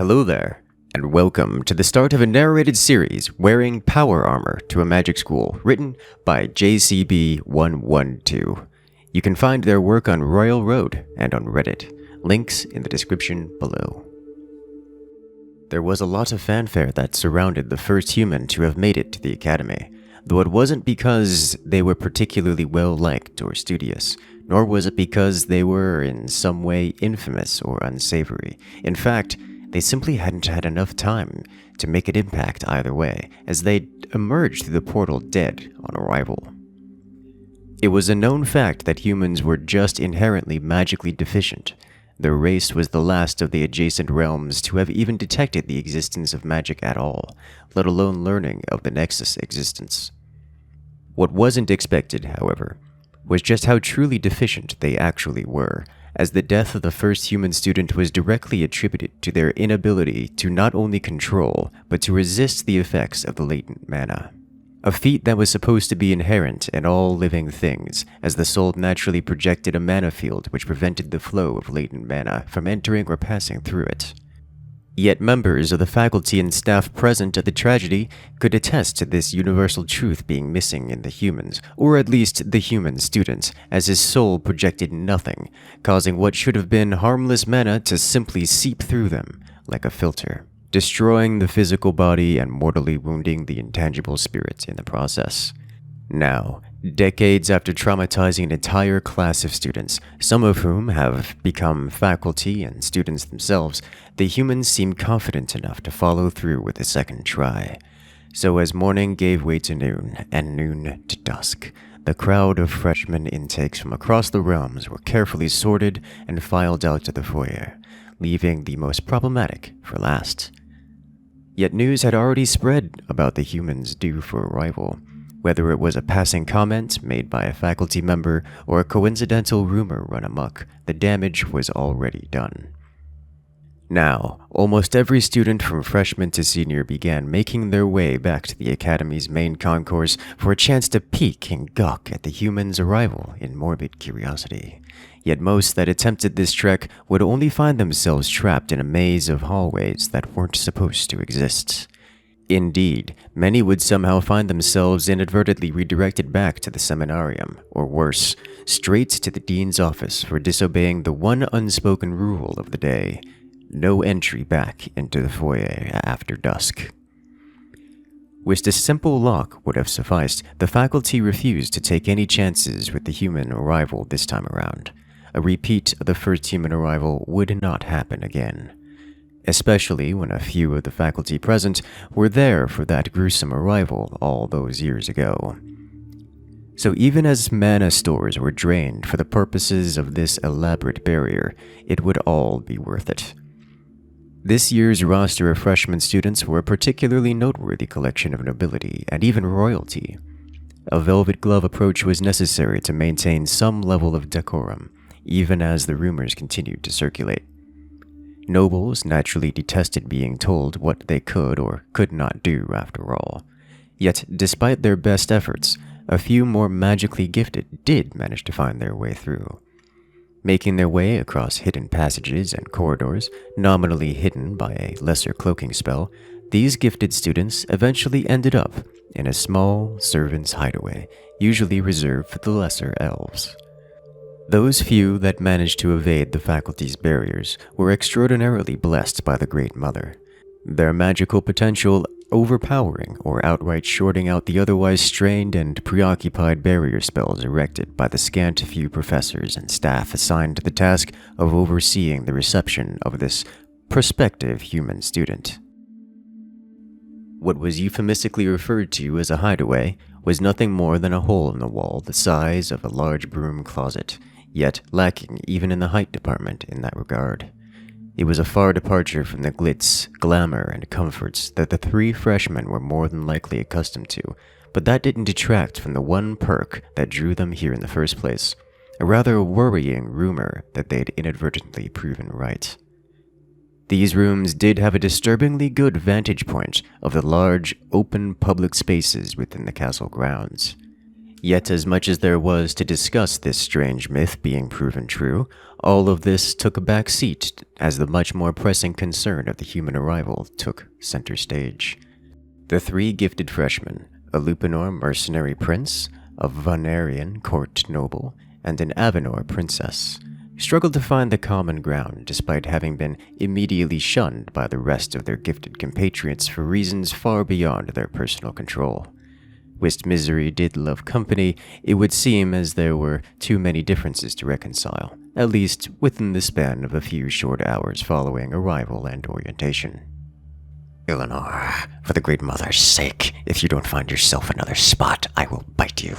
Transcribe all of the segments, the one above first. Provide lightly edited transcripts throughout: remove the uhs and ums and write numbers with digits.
Hello there, and welcome to the start of a narrated series wearing power armor to a magic school, written by JCB112. You can find their work on Royal Road and on Reddit. Links in the description below. There was a lot of fanfare that surrounded the first human to have made it to the academy, though it wasn't because they were particularly well-liked or studious, nor was it because they were in some way infamous or unsavory. In fact, they simply hadn't had enough time to make an impact either way, as they emerged through the portal dead on arrival. It was a known fact that humans were just inherently magically deficient. Their race was the last of the adjacent realms to have even detected the existence of magic at all, let alone learning of the Nexus' existence. What wasn't expected, however, was just how truly deficient they actually were, as the death of the first human student was directly attributed to their inability to not only control, but to resist the effects of the latent mana. A feat that was supposed to be inherent in all living things, as the soul naturally projected a mana field which prevented the flow of latent mana from entering or passing through it. Yet members of the faculty and staff present at the tragedy could attest to this universal truth being missing in the humans, or at least the human student, as his soul projected nothing, causing what should have been harmless mana to simply seep through them like a filter, destroying the physical body and mortally wounding the intangible spirit in the process. Now, decades after traumatizing an entire class of students, some of whom have become faculty and students themselves, the humans seem confident enough to follow through with a second try. So as morning gave way to noon, and noon to dusk, the crowd of freshman intakes from across the realms were carefully sorted and filed out to the foyer, leaving the most problematic for last. Yet news had already spread about the humans due for arrival. Whether it was a passing comment made by a faculty member or a coincidental rumor run amok, the damage was already done. Now, almost every student from freshman to senior began making their way back to the academy's main concourse for a chance to peek and gawk at the humans' arrival in morbid curiosity. Yet most that attempted this trek would only find themselves trapped in a maze of hallways that weren't supposed to exist. Indeed, many would somehow find themselves inadvertently redirected back to the seminarium, or worse, straight to the dean's office for disobeying the one unspoken rule of the day: no entry back into the foyer after dusk. Which a simple lock would have sufficed, the faculty refused to take any chances with the human arrival this time around. A repeat of the first human arrival would not happen again, especially when a few of the faculty present were there for that gruesome arrival all those years ago. So even as mana stores were drained for the purposes of this elaborate barrier, it would all be worth it. This year's roster of freshman students were a particularly noteworthy collection of nobility and even royalty. A velvet glove approach was necessary to maintain some level of decorum, even as the rumors continued to circulate. Nobles naturally detested being told what they could or could not do after all. Yet, despite their best efforts, a few more magically gifted did manage to find their way through. Making their way across hidden passages and corridors, nominally hidden by a lesser cloaking spell, these gifted students eventually ended up in a small servant's hideaway, usually reserved for the lesser elves. Those few that managed to evade the faculty's barriers were extraordinarily blessed by the Great Mother, their magical potential overpowering or outright shorting out the otherwise strained and preoccupied barrier spells erected by the scant few professors and staff assigned to the task of overseeing the reception of this prospective human student. What was euphemistically referred to as a hideaway was nothing more than a hole in the wall the size of a large broom closet, yet lacking even in the height department in that regard. It was a far departure from the glitz, glamour, and comforts that the three freshmen were more than likely accustomed to, but that didn't detract from the one perk that drew them here in the first place, a rather worrying rumor that they'd inadvertently proven right. These rooms did have a disturbingly good vantage point of the large, open public spaces within the castle grounds. Yet as much as there was to discuss this strange myth being proven true, all of this took a back seat as the much more pressing concern of the human arrival took center stage. The three gifted freshmen, a Lupanor mercenary prince, a Vanarian court noble, and an Avenor princess, struggled to find the common ground despite having been immediately shunned by the rest of their gifted compatriots for reasons far beyond their personal control. Whilst misery did love company, it would seem as there were too many differences to reconcile, at least within the span of a few short hours following arrival and orientation. Eleanor, for the Great Mother's sake, if you don't find yourself another spot, I will bite you.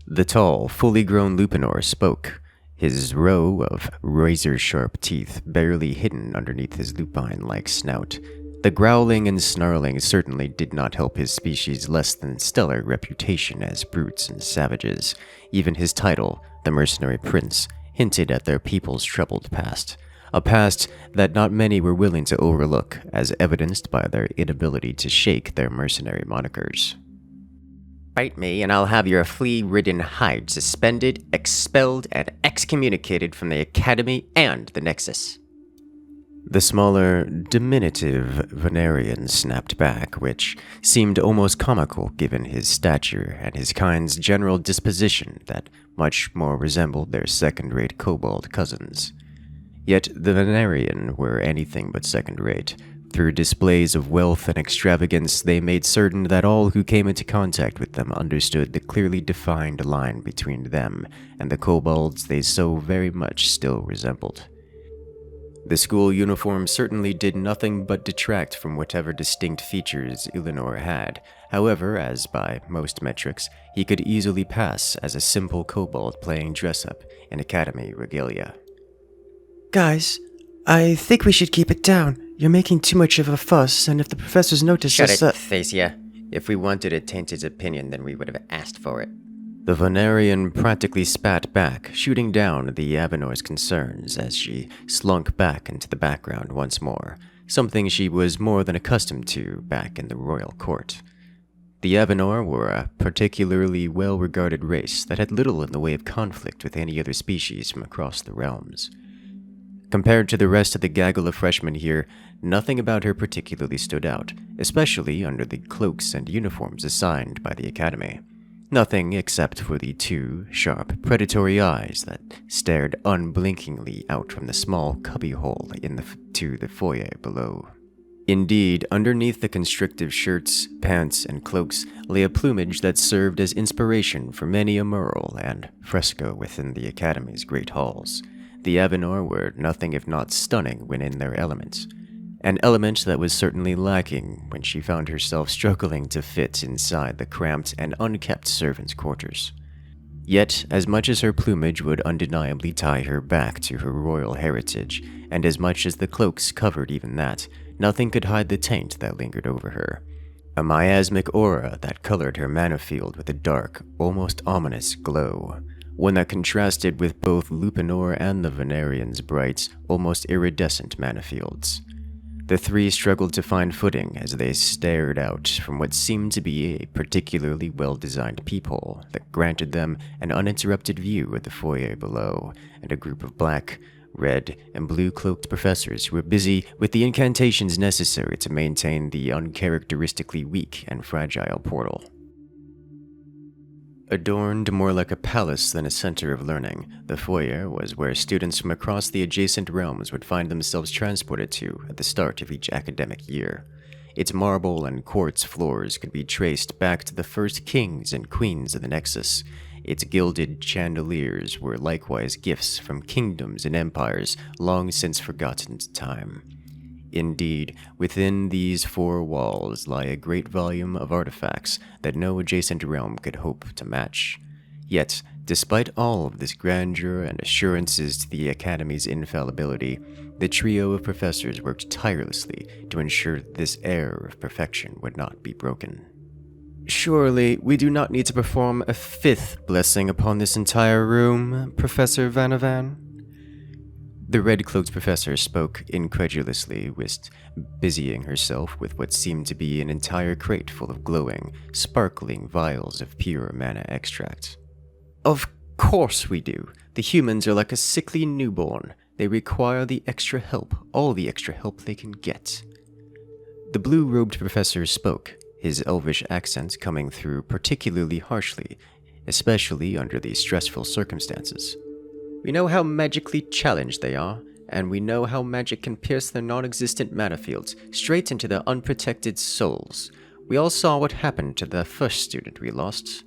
The tall, fully grown Lupanor spoke, his row of razor-sharp teeth barely hidden underneath his lupine-like snout. The growling and snarling certainly did not help his species' less than stellar reputation as brutes and savages. Even his title, the Mercenary Prince, hinted at their people's troubled past. A past that not many were willing to overlook, as evidenced by their inability to shake their mercenary monikers. Bite me and I'll have your flea-ridden hide suspended, expelled, and excommunicated from the Academy and the Nexus. The smaller, diminutive Vanarian snapped back, which seemed almost comical given his stature and his kind's general disposition that much more resembled their second-rate kobold cousins. Yet the Vanarian were anything but second-rate. Through displays of wealth and extravagance, they made certain that all who came into contact with them understood the clearly defined line between them and the kobolds they so very much still resembled. The school uniform certainly did nothing but detract from whatever distinct features Eleanor had. However, as by most metrics, he could easily pass as a simple kobold playing dress-up in Academy regalia. Guys, I think we should keep it down. You're making too much of a fuss, and if the professors notice us... Shut it, Thacia. If we wanted to taint his opinion, then we would have asked for it. The Vanarian practically spat back, shooting down the Avenor's concerns as she slunk back into the background once more, something she was more than accustomed to back in the royal court. The Avenor were a particularly well-regarded race that had little in the way of conflict with any other species from across the realms. Compared to the rest of the gaggle of freshmen here, nothing about her particularly stood out, especially under the cloaks and uniforms assigned by the Academy. Nothing except for the two sharp, predatory eyes that stared unblinkingly out from the small cubbyhole to the foyer below. Indeed, underneath the constrictive shirts, pants, and cloaks lay a plumage that served as inspiration for many a mural and fresco within the Academy's great halls. The Avenor were nothing if not stunning when in their element. An element that was certainly lacking when she found herself struggling to fit inside the cramped and unkept servants' quarters. Yet, as much as her plumage would undeniably tie her back to her royal heritage, and as much as the cloaks covered even that, nothing could hide the taint that lingered over her. A miasmic aura that colored her mana field with a dark, almost ominous glow. One that contrasted with both Lupanor and the Vanarian's bright, almost iridescent mana fields. The three struggled to find footing as they stared out from what seemed to be a particularly well-designed peephole that granted them an uninterrupted view of the foyer below, and a group of black, red, and blue-cloaked professors who were busy with the incantations necessary to maintain the uncharacteristically weak and fragile portal. Adorned more like a palace than a center of learning, the foyer was where students from across the adjacent realms would find themselves transported to at the start of each academic year. Its marble and quartz floors could be traced back to the first kings and queens of the Nexus. Its gilded chandeliers were likewise gifts from kingdoms and empires long since forgotten to time. Indeed, within these four walls lie a great volume of artifacts that no adjacent realm could hope to match. Yet, despite all of this grandeur and assurances to the Academy's infallibility, the trio of professors worked tirelessly to ensure that this air of perfection would not be broken. Surely, we do not need to perform a fifth blessing upon this entire room, Professor Vanavan? The red-cloaked professor spoke incredulously, whilst busying herself with what seemed to be an entire crate full of glowing, sparkling vials of pure mana extract. Of course we do. The humans are like a sickly newborn. They require the extra help, all the extra help they can get. The blue-robed professor spoke, his elvish accent coming through particularly harshly, especially under these stressful circumstances. We know how magically challenged they are, and we know how magic can pierce their non-existent mana fields straight into their unprotected souls. We all saw what happened to the first student we lost.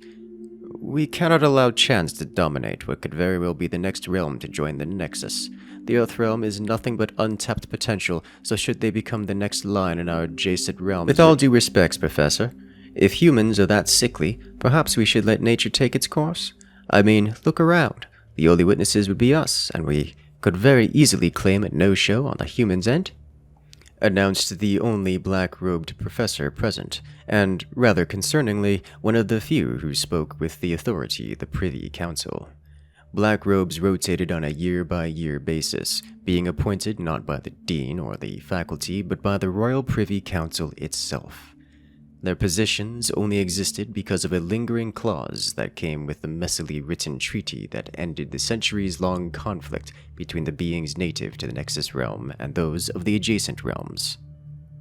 We cannot allow chance to dominate what could very well be the next realm to join the Nexus. The Earth realm is nothing but untapped potential, so should they become the next line in our adjacent realms... With all due respects, Professor, if humans are that sickly, perhaps we should let nature take its course. I mean, look around. The only witnesses would be us, and we could very easily claim a no-show on the humans' end, announced the only black-robed professor present, and, rather concerningly, one of the few who spoke with the authority of the Privy Council. Black robes rotated on a year-by-year basis, being appointed not by the dean or the faculty, but by the Royal Privy Council itself. Their positions only existed because of a lingering clause that came with the messily written treaty that ended the centuries-long conflict between the beings native to the Nexus realm and those of the adjacent realms.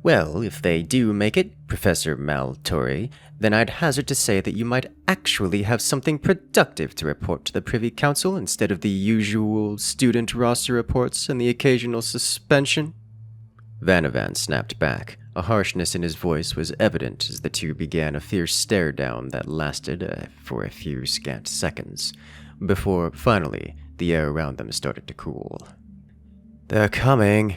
Well, if they do make it, Professor Maltorre, then I'd hazard to say that you might actually have something productive to report to the Privy Council instead of the usual student roster reports and the occasional suspension. Vanavan snapped back. A harshness in his voice was evident as the two began a fierce stare-down that lasted for a few scant seconds, before, finally, the air around them started to cool. "They're coming,"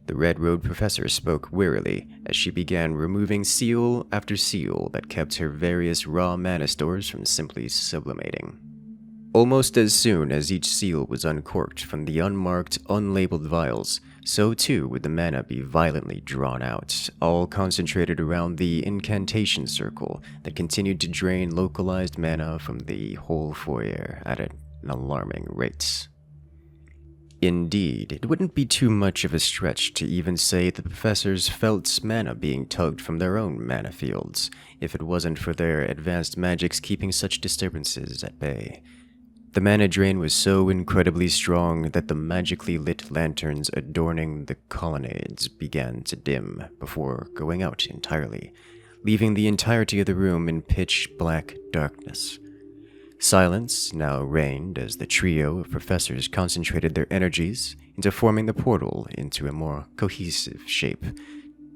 the red-robed professor spoke wearily as she began removing seal after seal that kept her various raw mana stores from simply sublimating. Almost as soon as each seal was uncorked from the unmarked, unlabeled vials, so too would the mana be violently drawn out, all concentrated around the incantation circle that continued to drain localized mana from the whole foyer at an alarming rate. Indeed, it wouldn't be too much of a stretch to even say the professors felt mana being tugged from their own mana fields, if it wasn't for their advanced magics keeping such disturbances at bay. The mana drain was so incredibly strong that the magically lit lanterns adorning the colonnades began to dim before going out entirely, leaving the entirety of the room in pitch-black darkness. Silence now reigned as the trio of professors concentrated their energies into forming the portal into a more cohesive shape,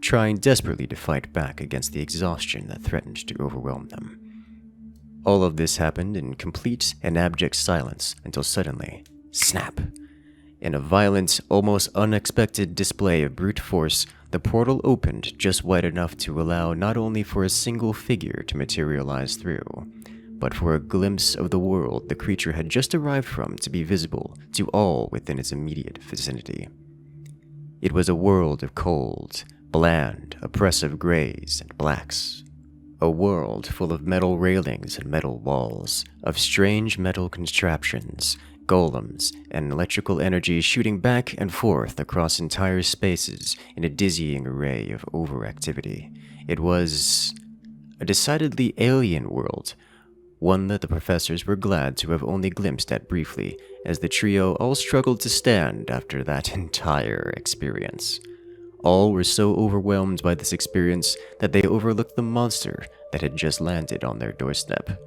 trying desperately to fight back against the exhaustion that threatened to overwhelm them. All of this happened in complete and abject silence until suddenly, snap! In a violent, almost unexpected display of brute force, the portal opened just wide enough to allow not only for a single figure to materialize through, but for a glimpse of the world the creature had just arrived from to be visible to all within its immediate vicinity. It was a world of cold, bland, oppressive grays and blacks. A world full of metal railings and metal walls, of strange metal contraptions, golems, and electrical energy shooting back and forth across entire spaces in a dizzying array of overactivity. It was a decidedly alien world, one that the professors were glad to have only glimpsed at briefly, as the trio all struggled to stand after that entire experience. All were so overwhelmed by this experience that they overlooked the monster that had just landed on their doorstep.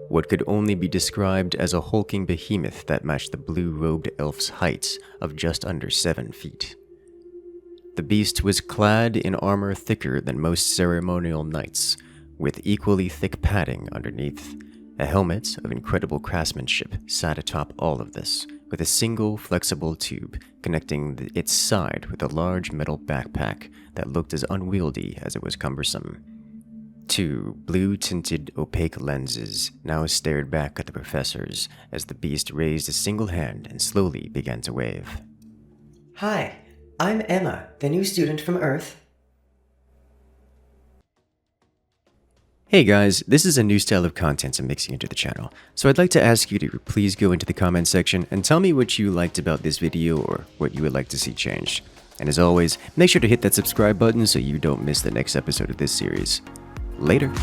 What could only be described as a hulking behemoth that matched the blue-robed elf's height of just under 7 feet. The beast was clad in armor thicker than most ceremonial knights, with equally thick padding underneath. A helmet of incredible craftsmanship sat atop all of this, with a single flexible tube connecting its side with a large metal backpack that looked as unwieldy as it was cumbersome. 2 blue-tinted opaque lenses now stared back at the professors as the beast raised a single hand and slowly began to wave. "Hi, I'm Emma, the new student from Earth." Hey guys, this is a new style of content I'm mixing into the channel, so I'd like to ask you to please go into the comment section and tell me what you liked about this video or what you would like to see changed. And as always, make sure to hit that subscribe button so you don't miss the next episode of this series. Later.